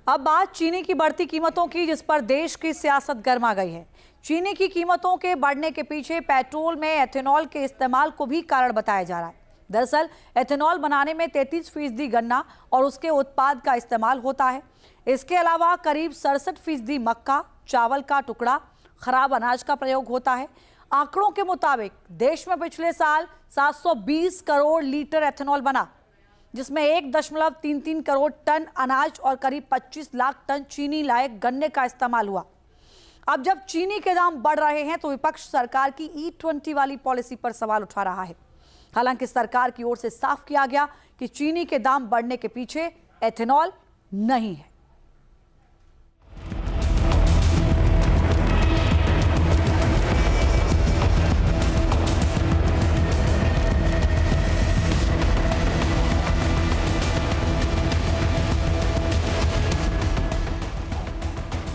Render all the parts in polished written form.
अब बात चीनी की बढ़ती कीमतों की, जिस पर देश की सियासत गर्मा गई है। चीनी की कीमतों के बढ़ने के पीछे पेट्रोल में एथेनॉल के इस्तेमाल को भी कारण बताया जा रहा है। दरअसल एथेनॉल बनाने में 33% गन्ना और उसके उत्पाद का इस्तेमाल होता है। इसके अलावा करीब 67% मक्का, चावल का टुकड़ा, खराब अनाज का प्रयोग होता है। आंकड़ों के मुताबिक देश में पिछले साल 720 करोड़ लीटर एथेनॉल बना, जिसमें 1.33 करोड़ टन अनाज और करीब 25 लाख टन चीनी लायक गन्ने का इस्तेमाल हुआ। अब जब चीनी के दाम बढ़ रहे हैं तो विपक्ष सरकार की E20 वाली पॉलिसी पर सवाल उठा रहा है। हालांकि सरकार की ओर से साफ किया गया कि चीनी के दाम बढ़ने के पीछे एथेनॉल नहीं है।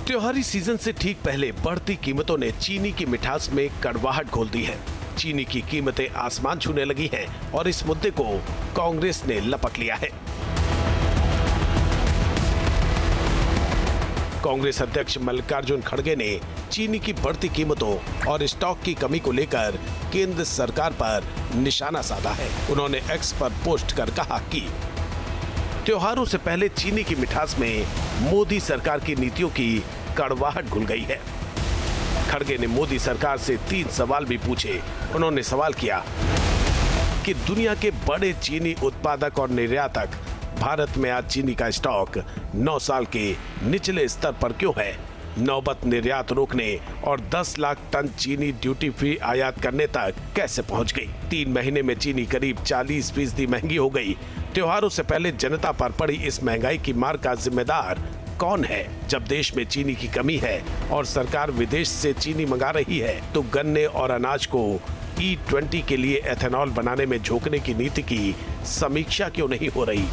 त्योहारी सीजन से ठीक पहले बढ़ती कीमतों ने चीनी की मिठास में कड़वाहट घोल दी है। चीनी की कीमतें आसमान छूने लगी हैं और इस मुद्दे को कांग्रेस ने लपक लिया है। कांग्रेस अध्यक्ष मल्लिकार्जुन खड़गे ने चीनी की बढ़ती कीमतों और स्टॉक की कमी को लेकर केंद्र सरकार पर निशाना साधा है। उन्होंने एक्स पर पोस्ट कर कहा कि त्योहारों से पहले चीनी की मिठास में मोदी सरकार की नीतियों की कड़वाहट घुल गई है। खड़गे ने मोदी सरकार से 3 सवाल भी पूछे। उन्होंने सवाल किया कि दुनिया के बड़े चीनी उत्पादक और निर्यातक भारत में आज चीनी का स्टॉक 9 साल के निचले स्तर पर क्यों है? नौबत निर्यात रोकने और 10 लाख टन चीनी ड्यूटी फ्री आयात करने तक कैसे पहुंच गई? 3 महीने में चीनी करीब 40% महंगी हो गई। त्योहारों से पहले जनता पर पड़ी इस महंगाई की मार का जिम्मेदार कौन है? जब देश में चीनी की कमी है और सरकार विदेश से चीनी मंगा रही है, तो गन्ने और अनाज को E20 के लिए एथेनॉल बनाने में झोंकने की नीति की समीक्षा क्यों नहीं हो रही?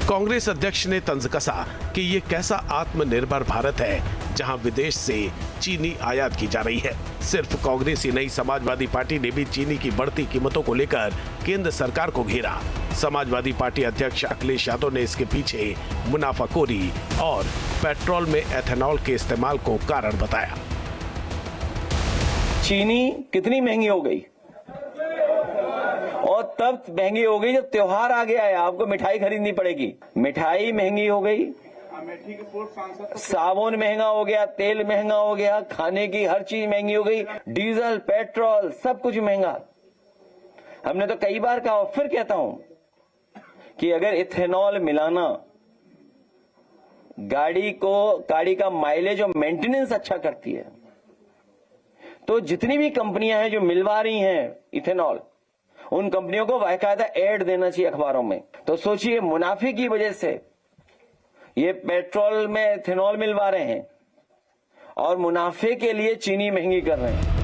कांग्रेस अध्यक्ष ने तंज कसा कि ये कैसा आत्मनिर्भर भारत है जहां विदेश से चीनी आयात की जा रही है। सिर्फ कांग्रेस ही नहीं, समाजवादी पार्टी ने भी चीनी की बढ़ती कीमतों को लेकर केंद्र सरकार को घेरा। समाजवादी पार्टी अध्यक्ष अखिलेश यादव ने इसके पीछे मुनाफाखोरी और पेट्रोल में एथेनॉल के इस्तेमाल को कारण बताया। चीनी कितनी महंगी हो गई, और तब महंगी हो गई जब त्योहार आ गया है। आपको मिठाई खरीदनी पड़ेगी, मिठाई महंगी हो गई, साबुन महंगा हो गया, तेल महंगा हो गया, खाने की हर चीज महंगी हो गई, डीजल, पेट्रोल, सब कुछ महंगा। हमने तो कई बार कहा, फिर कहता हूं कि अगर इथेनॉल मिलाना गाड़ी का माइलेज और मेंटेनेंस अच्छा करती है, तो जितनी भी कंपनियां हैं जो मिलवा रही हैं इथेनॉल, उन कंपनियों को बाकायदा ऐड देना चाहिए अखबारों में। तो सोचिए, मुनाफे की वजह से ये पेट्रोल में इथेनॉल मिलवा रहे हैं और मुनाफे के लिए चीनी महंगी कर रहे हैं।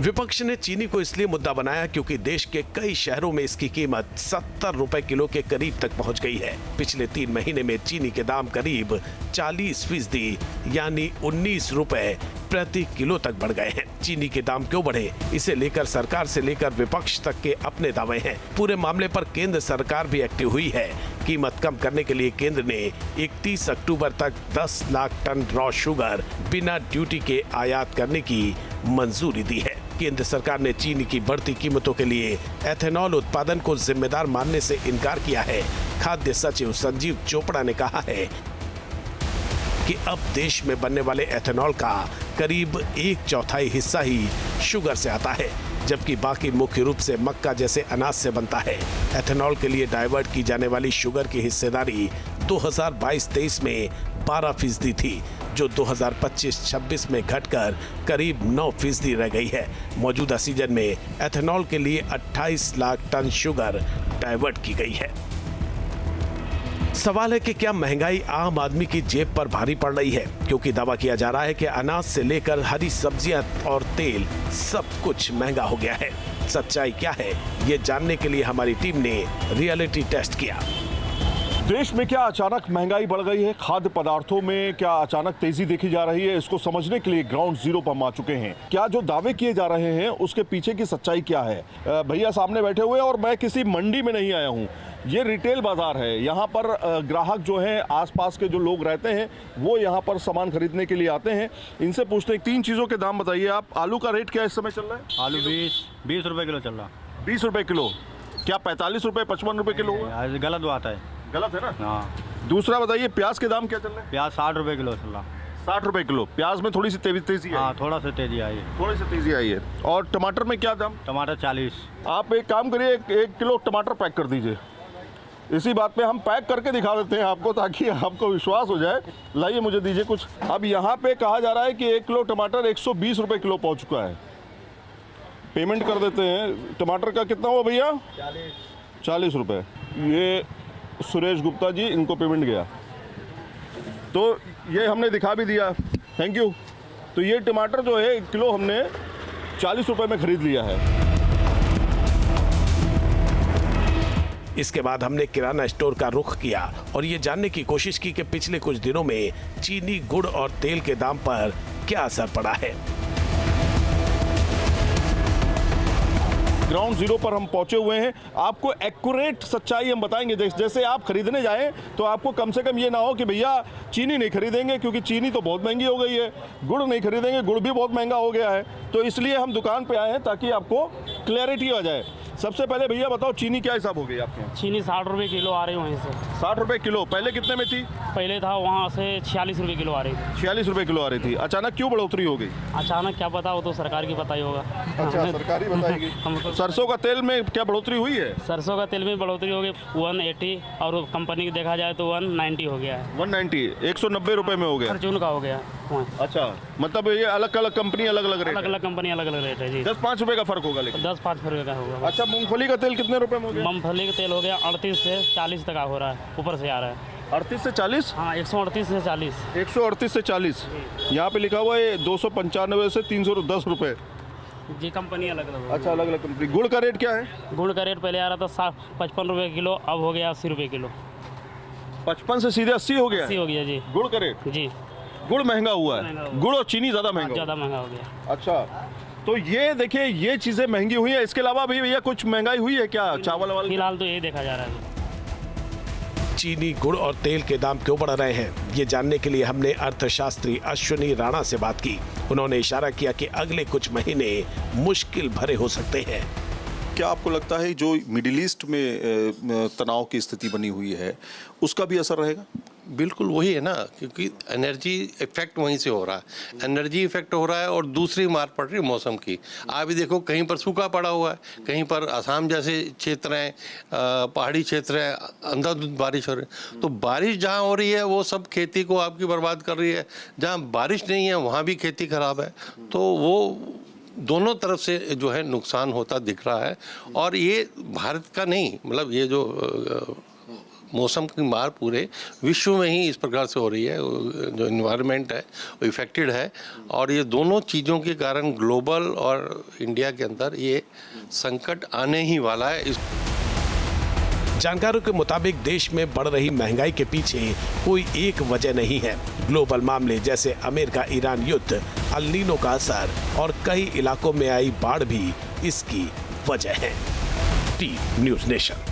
विपक्ष ने चीनी को इसलिए मुद्दा बनाया क्योंकि देश के कई शहरों में इसकी कीमत 70 रुपए किलो के करीब तक पहुंच गई है। पिछले 3 महीने में चीनी के दाम करीब 40% यानी 19 रुपए प्रति किलो तक बढ़ गए हैं। चीनी के दाम क्यों बढ़े, इसे लेकर सरकार से लेकर विपक्ष तक के अपने दावे हैं। पूरे मामले पर केंद्र सरकार भी एक्टिव हुई है। कीमत कम करने के लिए केंद्र ने 31 अक्टूबर तक 10 लाख टन रॉ शुगर बिना ड्यूटी के आयात करने की मंजूरी दी है। केंद्र सरकार ने चीनी की बढ़ती कीमतों के लिए एथेनॉल उत्पादन को जिम्मेदार मानने से इनकार किया है। खाद्य सचिव संजीव चोपड़ा ने कहा है कि अब देश में बनने वाले एथेनॉल का करीब 1/4 हिस्सा ही शुगर से आता है, जबकि बाकी मुख्य रूप से मक्का जैसे अनाज से बनता है। एथेनॉल के लिए डाइवर्ट की जाने वाली शुगर की हिस्सेदारी 2022-23 में 12% थी, जो 2025-26 में घटकर करीब 9% रह गई है। मौजूदा सीजन में एथेनॉल के लिए 28 लाख टन शुगर डाइवर्ट की गई है। सवाल है कि क्या महंगाई आम आदमी की जेब पर भारी पड़ रही है, क्योंकि दावा किया जा रहा है कि अनाज से लेकर हरी सब्जियां और तेल सब कुछ महंगा हो गया है। सच्चाई क्या है, ये जानने के लिए हमारी टीम ने रियलिटी टेस्ट किया। देश में क्या अचानक महंगाई बढ़ गई है, खाद्य पदार्थों में क्या अचानक तेजी देखी जा रही है, इसको समझने के लिए ग्राउंड जीरो पर हम आ चुके हैं। क्या जो दावे किए जा रहे हैं उसके पीछे की सच्चाई क्या है? भैया सामने बैठे हुए हैं और मैं किसी मंडी में नहीं आया हूँ, ये रिटेल बाजार है। यहाँ पर ग्राहक जो हैं, आसपास के जो लोग रहते हैं वो यहाँ पर सामान खरीदने के लिए आते हैं। इनसे पूछते हैं, 3 चीज़ों के दाम बताइए आप। आलू का रेट क्या इस समय चल रहा है? आलू 20 रुपए किलो चल रहा। 20 रुपए किलो? क्या 45 रुपए 55 रुपए किलो? आज गलत बात है। गलत है ना? हाँ। दूसरा बताइए, प्याज के दाम क्या चल रहे हैं? प्याज 60 रुपए किलो चल रहा। 60 रुपए किलो। प्याज में थोड़ी सी तेजी है? हाँ, थोड़ा सा तेजी आई है। थोड़ी सी तेजी आई है। और टमाटर में क्या दाम? टमाटर 40। आप एक काम करिए, 1 किलो टमाटर पैक कर दीजिए। इसी बात पे हम पैक करके दिखा देते हैं आपको, ताकि आपको विश्वास हो जाए। लाइए, मुझे दीजिए कुछ। अब यहाँ पे कहा जा रहा है कि 1 किलो टमाटर 120 रुपए किलो पहुँच चुका है। पेमेंट कर देते हैं। टमाटर का कितना हुआ भैया? 40 रुपए। ये सुरेश गुप्ता जी, इनको पेमेंट गया, तो ये हमने दिखा भी दिया। Thank you. तो ये टमाटर जो है 1 किलो हमने 40 रुपए में खरीद लिया है। इसके बाद हमने किराना स्टोर का रुख किया और ये जानने की कोशिश की कि पिछले कुछ दिनों में चीनी, गुड़ और तेल के दाम पर क्या असर पड़ा है। ग्राउंड जीरो पर हम पहुंचे हुए हैं। आपको एक्यूरेट सच्चाई हम बताएंगे। जैसे आप खरीदने जाएं तो आपको कम से कम ये ना हो कि भैया चीनी नहीं खरीदेंगे क्योंकि चीनी तो बहुत महंगी हो गई है, गुड़ नहीं खरीदेंगे, गुड़ भी बहुत महंगा हो गया है। तो इसलिए हम दुकान पे आए हैं ताकि आपको क्लैरिटी आ जाए। सबसे पहले भैया बताओ, चीनी क्या हिसाब हो गई आपके यहाँ? चीनी 60 रुपये किलो आ रही है वहीं से। 60 रुपए किलो। पहले कितने में थी? पहले था वहाँ से 46 रुपये किलो आ रही थी। 46 रुपए किलो आ रही थी। अचानक क्यों बढ़ोतरी हो गई? अचानक क्या पता, वो तो सरकार की पता ही होगा। अच्छा, सरकारी बताएगी। हमको सरसों का तेल में क्या बढ़ोतरी हुई है? सरसों का तेल में बढ़ोतरी हो गई 180, और कंपनी की देखा जाए तो 190 हो गया है। 190, 190 रुपए में हो गया। फॉर्च्यून का हो गया वहाँ। अच्छा, मतलब ये अलग अलग कंपनी अलग अलग रेट? अलग अलग कंपनी अलग अलग रेट है जी। 10-5 रुपए का फर्क होगा लेकिन। 10-5 रुपये का होगा। अच्छा, मूंगफली का तेल कितने रुपए में हो गया? मूंगफली का तेल हो गया 38 से 40 तक हो रहा है, ऊपर से आ रहा है। 38 से 40? हाँ, 138 से 40। 138 से 40। यहाँ पे लिखा हुआ है 295 से 310 रुपए। जी, कंपनी अलग अलग होगी। अच्छा, अलग अलग कंपनी। गुड़ का रेट क्या है? गुड़ का रेट पहले आ रहा था 55 रुपये किलो, अब हो गया 80 रुपये किलो। 55 से सीधे 80 हो गया? 80 हो गया जी। गुड़ का रेट? जी, गुड़ महंगा हुआ महंगा है। हुआ। गुड़ और चीनी ज्यादा महंगा ज़्यादा महंगा हो गया। हुआ। अच्छा, तो ये देखिए, ये चीजें महंगी हुई है। इसके अलावा भी भैया कुछ महंगाई हुई है क्या? चावल वावल? फिलहाल तो यही देखा जा रहा है। चीनी, गुड़ और तेल के दाम क्यों बढ़ रहे हैं, ये जानने के लिए हमने अर्थशास्त्री अश्विनी राणा से बात की। उन्होंने इशारा किया कि अगले कुछ महीने मुश्किल भरे हो सकते हैं। क्या आपको लगता है जो मिडिल ईस्ट में तनाव की स्थिति बनी हुई है उसका भी असर रहेगा? बिल्कुल वही है ना, क्योंकि एनर्जी इफेक्ट वहीं से हो रहा है। एनर्जी इफेक्ट हो रहा है और दूसरी मार पड़ रही है मौसम की। आप भी देखो, कहीं पर सूखा पड़ा हुआ है, कहीं पर असम जैसे क्षेत्र हैं, पहाड़ी क्षेत्र है, अंधाधुंध बारिश हो रही है। तो बारिश जहाँ हो रही है वो सब खेती को आपकी बर्बाद कर रही है, जहाँ बारिश नहीं है वहाँ भी खेती खराब है। तो वो दोनों तरफ से जो है नुकसान होता दिख रहा है। और ये भारत का नहीं, मतलब ये जो मौसम की मार पूरे विश्व में ही इस प्रकार से हो रही है। जो इन्वायरमेंट है वो इफेक्टेड है, और ये दोनों चीज़ों के कारण ग्लोबल और इंडिया के अंदर ये संकट आने ही वाला है। जानकारों के मुताबिक देश में बढ़ रही महंगाई के पीछे कोई एक वजह नहीं है। ग्लोबल मामले जैसे अमेरिका ईरान युद्ध, अल नीनो का असर और कई इलाकों में आई बाढ़ भी इसकी वजह है। T news nation.